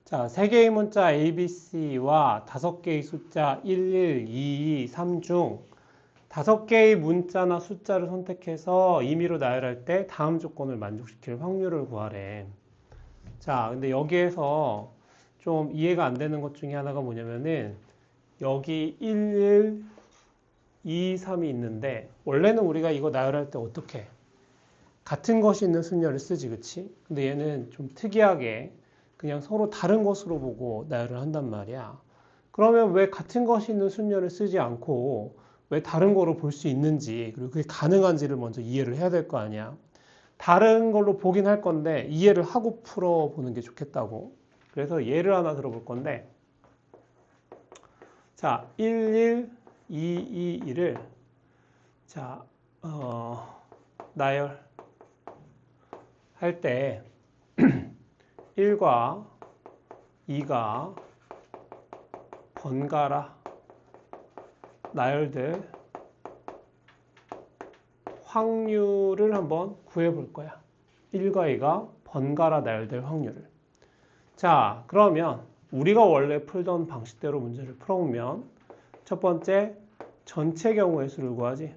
자, 3개의 문자 ABC와 5개의 숫자 11, 22, 3 중 5개의 문자나 숫자를 선택해서 임의로 나열할 때 다음 조건을 만족시킬 확률을 구하래. 자, 근데 여기에서 좀 이해가 안 되는 것 중에 하나가 뭐냐면은 여기 11, 2, 3이 있는데 원래는 우리가 이거 나열할 때 어떻게 같은 것이 있는 순열을 쓰지, 그치? 근데 얘는 좀 특이하게 그냥 서로 다른 것으로 보고 나열을 한단 말이야. 그러면 왜 같은 것이 있는 순열을 쓰지 않고 왜 다른 거로 볼 수 있는지, 그리고 그게 가능한지를 먼저 이해를 해야 될 거 아니야. 다른 걸로 보긴 할 건데 이해를 하고 풀어보는 게 좋겠다고. 그래서 예를 하나 들어볼 건데, 자, 11, 2, 2, 1을 자, 나열할 때 1과 2가 번갈아 나열될 확률을 한번 구해볼 거야. 1과 2가 번갈아 나열될 확률을. 자, 그러면 우리가 원래 풀던 방식대로 문제를 풀어보면 첫 번째, 전체 경우의 수를 구하지.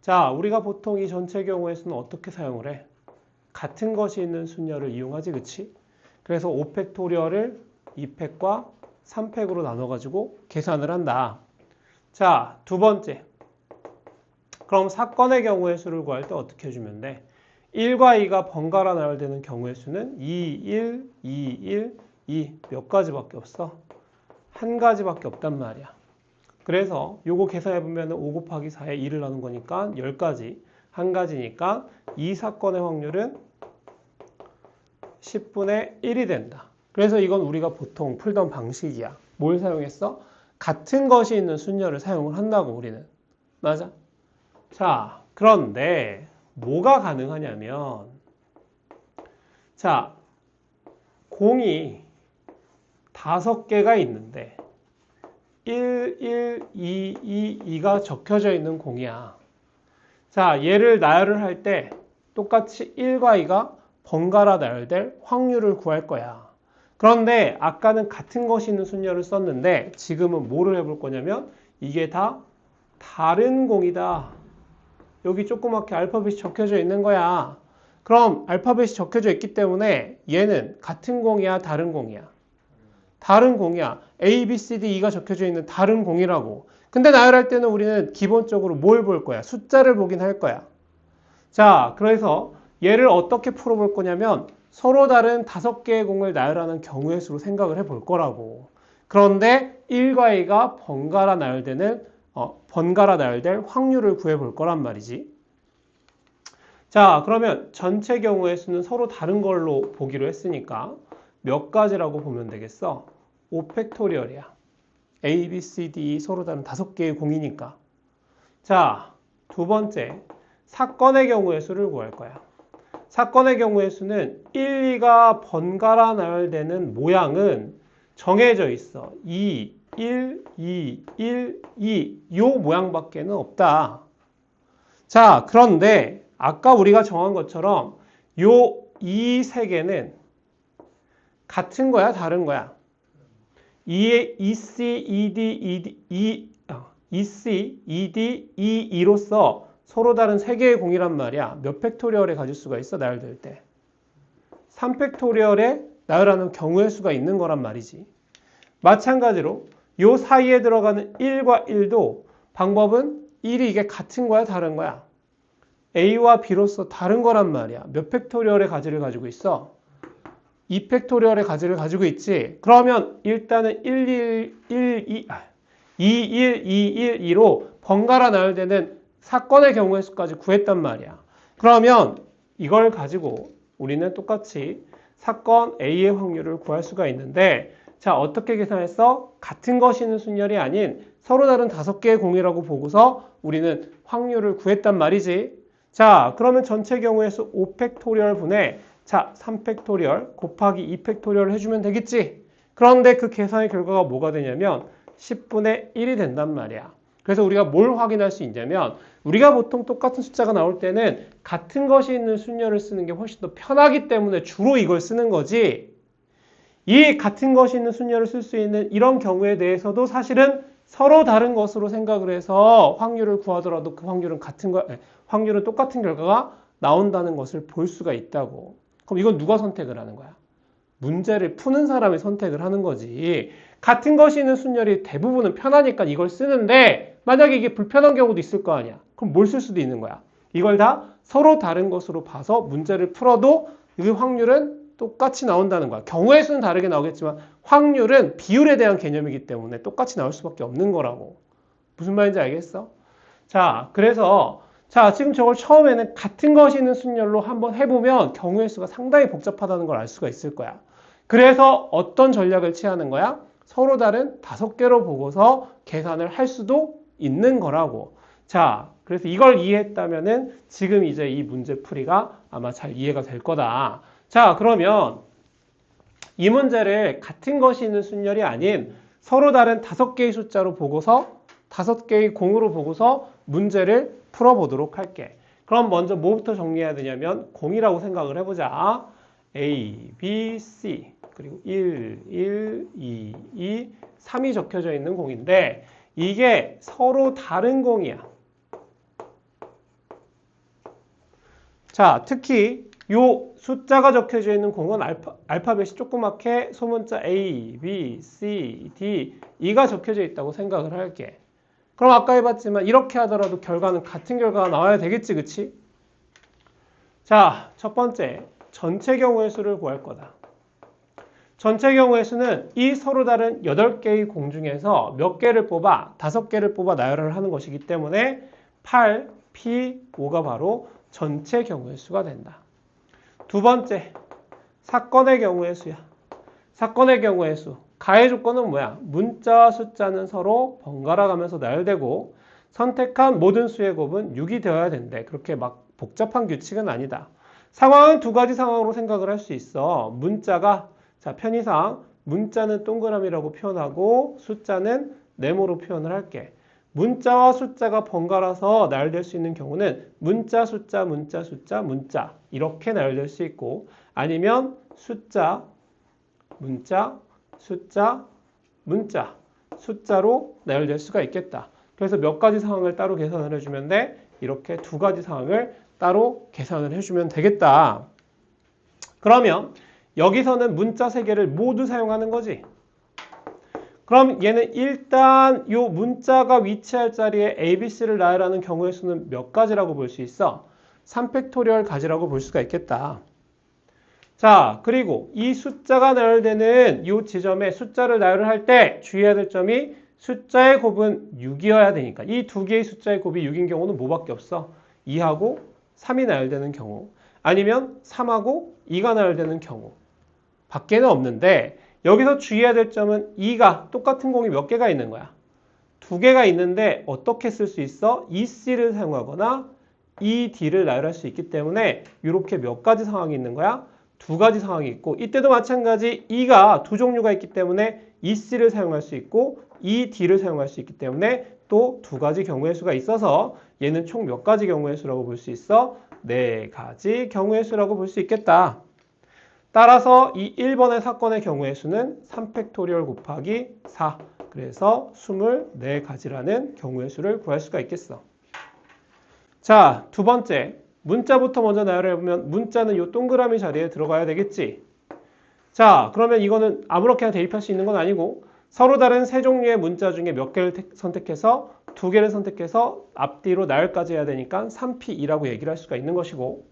자, 우리가 보통 이 전체 경우의 수는 어떻게 사용을 해? 같은 것이 있는 순열을 이용하지, 그치? 그래서 5팩토리얼을 2팩과 3팩으로 나눠가지고 계산을 한다. 자, 두 번째. 그럼 사건의 경우의 수를 구할 때 어떻게 해주면 돼? 1과 2가 번갈아 나열되는 경우의 수는 2, 1, 2, 1, 2 몇 가지밖에 없어? 한 가지밖에 없단 말이야. 그래서 요거 계산해보면 5 곱하기 4에 2를 나눈 거니까 10가지. 한 가지니까 이 사건의 확률은 10분의 1이 된다. 그래서 이건 우리가 보통 풀던 방식이야. 뭘 사용했어? 같은 것이 있는 순열을 사용을 한다고 우리는. 맞아? 자, 그런데 뭐가 가능하냐면, 자, 공이 5개가 있는데 1, 1, 2, 2, 2가 적혀져 있는 공이야. 자, 얘를 나열을 할 때 똑같이 1과 2가 번갈아 나열될 확률을 구할 거야. 그런데 아까는 같은 것이 있는 순열을 썼는데 지금은 뭐를 해볼 거냐면 이게 다 다른 공이다. 여기 조그맣게 알파벳이 적혀져 있는 거야. 그럼 알파벳이 적혀져 있기 때문에 얘는 같은 공이야, 다른 공이야? 다른 공이야. A, B, C, D, E가 적혀져 있는 다른 공이라고. 근데 나열할 때는 우리는 기본적으로 뭘 볼 거야? 숫자를 보긴 할 거야. 자, 그래서 얘를 어떻게 풀어볼 거냐면 서로 다른 5개의 공을 나열하는 경우의 수로 생각을 해볼 거라고. 그런데 1과 2가 번갈아 나열될 확률을 구해볼 거란 말이지. 자, 그러면 전체 경우의 수는 서로 다른 걸로 보기로 했으니까 몇 가지라고 보면 되겠어? 5팩토리얼이야. A, B, C, D 서로 다른 5개의 공이니까. 자, 두 번째, 사건의 경우의 수를 구할 거야. 사건의 경우의 수는 1, 2가 번갈아 나열되는 모양은 정해져 있어. 2, 1, 2, 1, 2 요 모양밖에는 없다. 자, 그런데 아까 우리가 정한 것처럼 요 이 세 개는 같은 거야, 다른 거야? EC, ED, EE로서 서로 다른 3개의 공이란 말이야. 몇 팩토리얼에 가질 수가 있어, 나열될 때? 3팩토리얼에 나열하는 경우의 수가 있는 거란 말이지. 마찬가지로 요 사이에 들어가는 1과 1도 방법은 1이 이게 같은 거야, 다른 거야? A와 B로서 다른 거란 말이야. 몇 팩토리얼의 가지를 가지고 있어? 2팩토리얼의 가지를 가지고 있지. 그러면 일단은 2, 1, 2, 1, 2로 번갈아 나열되는 사건의 경우의 수까지 구했단 말이야. 그러면 이걸 가지고 우리는 똑같이 사건 A의 확률을 구할 수가 있는데, 자, 어떻게 계산했어? 같은 것이 있는 순열이 아닌 서로 다른 5개의 공이라고 보고서 우리는 확률을 구했단 말이지. 자, 그러면 전체 경우의 수 5팩토리얼 분의 자, 3팩토리얼 곱하기 2팩토리얼 해주면 되겠지? 그런데 그 계산의 결과가 뭐가 되냐면 10분의 1이 된단 말이야. 그래서 우리가 뭘 확인할 수 있냐면 우리가 보통 똑같은 숫자가 나올 때는 같은 것이 있는 순열을 쓰는 게 훨씬 더 편하기 때문에 주로 이걸 쓰는 거지. 이 같은 것이 있는 순열을 쓸 수 있는 이런 경우에 대해서도 사실은 서로 다른 것으로 생각을 해서 확률을 구하더라도 그 확률은 똑같은 결과가 나온다는 것을 볼 수가 있다고. 그럼 이건 누가 선택을 하는 거야? 문제를 푸는 사람이 선택을 하는 거지. 같은 것이 있는 순열이 대부분은 편하니까 이걸 쓰는데 만약에 이게 불편한 경우도 있을 거 아니야. 그럼 뭘 쓸 수도 있는 거야. 이걸 다 서로 다른 것으로 봐서 문제를 풀어도 이 확률은 똑같이 나온다는 거야. 경우의 수는 다르게 나오겠지만 확률은 비율에 대한 개념이기 때문에 똑같이 나올 수밖에 없는 거라고. 무슨 말인지 알겠어? 자, 그래서 지금 저걸 처음에는 같은 것이 있는 순열로 한번 해보면 경우의 수가 상당히 복잡하다는 걸 알 수가 있을 거야. 그래서 어떤 전략을 취하는 거야? 서로 다른 5개로 보고서 계산을 할 수도 있는 거라고. 자, 그래서 이걸 이해했다면은 지금 이제 이 문제 풀이가 아마 잘 이해가 될 거다. 자, 그러면 이 문제를 같은 것이 있는 순열이 아닌 서로 다른 5개의 숫자로 보고서 5개의 공으로 보고서 문제를 풀어보도록 할게. 그럼 먼저 뭐부터 정리해야 되냐면 공이라고 생각을 해보자. A, B, C 그리고 1, 2, 2, 3이 적혀져 있는 공인데 이게 서로 다른 공이야. 자, 특히 요 숫자가 적혀져 있는 공은 알파벳이 조그맣게 소문자 A, B, C, D, E가 적혀져 있다고 생각을 할게. 그럼 아까 해봤지만 이렇게 하더라도 결과는 같은 결과가 나와야 되겠지, 그치? 자, 첫 번째, 전체 경우의 수를 구할 거다. 전체 경우의 수는 이 서로 다른 8개의 공 중에서 몇 개를 뽑아, 5개를 뽑아 나열을 하는 것이기 때문에 8, P, 5가 바로 전체 경우의 수가 된다. 두 번째, 사건의 경우의 수야. 사건의 경우의 수. 가해 조건은 뭐야? 문자와 숫자는 서로 번갈아 가면서 나열되고 선택한 모든 수의 곱은 6이 되어야 된대. 그렇게 막 복잡한 규칙은 아니다. 상황은 두 가지 상황으로 생각을 할 수 있어. 문자가, 자, 편의상 문자는 동그라미라고 표현하고 숫자는 네모로 표현을 할게. 문자와 숫자가 번갈아서 나열될 수 있는 경우는 문자, 숫자, 문자, 숫자, 문자 이렇게 나열될 수 있고 아니면 숫자, 문자, 숫자, 문자, 숫자로 나열될 수가 있겠다. 그래서 몇 가지 상황을 따로 계산을 해주면 돼? 이렇게 두 가지 상황을 따로 계산을 해주면 되겠다. 그러면 여기서는 문자 3개를 모두 사용하는 거지. 그럼 얘는 일단 요 문자가 위치할 자리에 ABC를 나열하는 경우의 수는 몇 가지라고 볼 수 있어? 3팩토리얼 가지라고 볼 수가 있겠다. 자, 그리고 이 숫자가 나열되는 이 지점에 숫자를 나열을 할 때 주의해야 될 점이 숫자의 곱은 6이어야 되니까 이 두 개의 숫자의 곱이 6인 경우는 뭐밖에 없어? 2하고 3이 나열되는 경우 아니면 3하고 2가 나열되는 경우 밖에는 없는데 여기서 주의해야 될 점은 2가 똑같은 공이 몇 개가 있는 거야? 2개가 있는데 어떻게 쓸 수 있어? EC를 사용하거나 ED를 나열할 수 있기 때문에 이렇게 몇 가지 상황이 있는 거야? 2가지 상황이 있고 이때도 마찬가지 2가 두 종류가 있기 때문에 EC를 사용할 수 있고 ED를 사용할 수 있기 때문에 또 2가지 경우의 수가 있어서 얘는 총 몇 가지 경우의 수라고 볼 수 있어? 4가지 경우의 수라고 볼 수 있겠다. 따라서 이 1번의 사건의 경우의 수는 3팩토리얼 곱하기 4 그래서 24가지라는 경우의 수를 구할 수가 있겠어. 자, 두 번째 문자부터 먼저 나열해보면 문자는 이 동그라미 자리에 들어가야 되겠지. 자, 그러면 이거는 아무렇게나 대입할 수 있는 건 아니고 서로 다른 세 종류의 문자 중에 몇 개를 선택해서 2개를 선택해서 앞뒤로 나열까지 해야 되니까 3P2라고 얘기를 할 수가 있는 것이고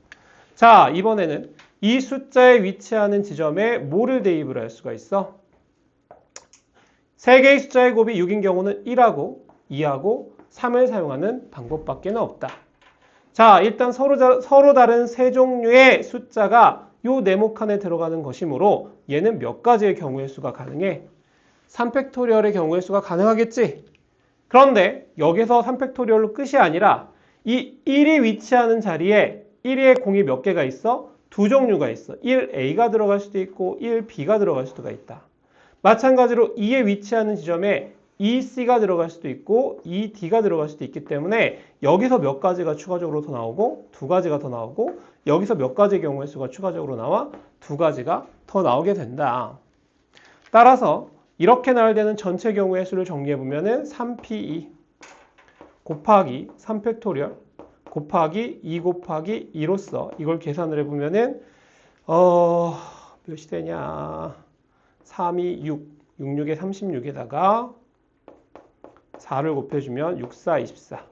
자, 이번에는 이 숫자에 위치하는 지점에 뭐를 대입을 할 수가 있어? 3개의 숫자의 곱이 6인 경우는 1하고 2하고 3을 사용하는 방법밖에 없다. 자, 일단 서로 다른 세 종류의 숫자가 요 네모칸에 들어가는 것이므로 얘는 몇 가지의 경우의 수가 가능해? 3팩토리얼의 경우의 수가 가능하겠지? 그런데 여기서 3팩토리얼로 끝이 아니라 이 1이 위치하는 자리에 1의 공이 몇 개가 있어? 두 종류가 있어. 1A가 들어갈 수도 있고 1B가 들어갈 수도 있다. 마찬가지로 2에 위치하는 지점에 2C가 들어갈 수도 있고 2D가 들어갈 수도 있기 때문에 여기서 몇 가지가 추가적으로 더 나오고 2가지가 더 나오고 여기서 몇 가지의 경우의 수가 추가적으로 나와 2가지가 더 나오게 된다. 따라서 이렇게 나열되는 전체 경우의 수를 정리해보면은 3P2 곱하기 3팩토리얼 곱하기 2 곱하기 2로서 이걸 계산을 해보면은 몇이 되냐 3이 6, 66에 36에다가 4를 곱해주면 6, 4, 24,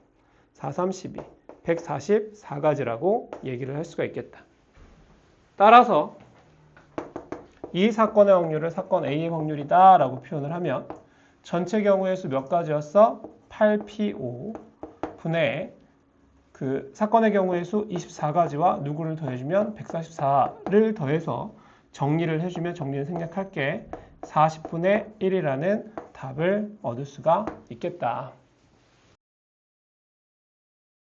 4, 3, 12, 144가지라고 얘기를 할 수가 있겠다. 따라서 이 사건의 확률을 사건 A의 확률이다 라고 표현을 하면 전체 경우의 수 몇 가지였어? 8P5 분의 그 사건의 경우의 수 24가지와 누구를 더해주면 144를 더해서 정리를 해주면 정리는 생략할게 40분의 1이라는 답을 얻을 수가 있겠다.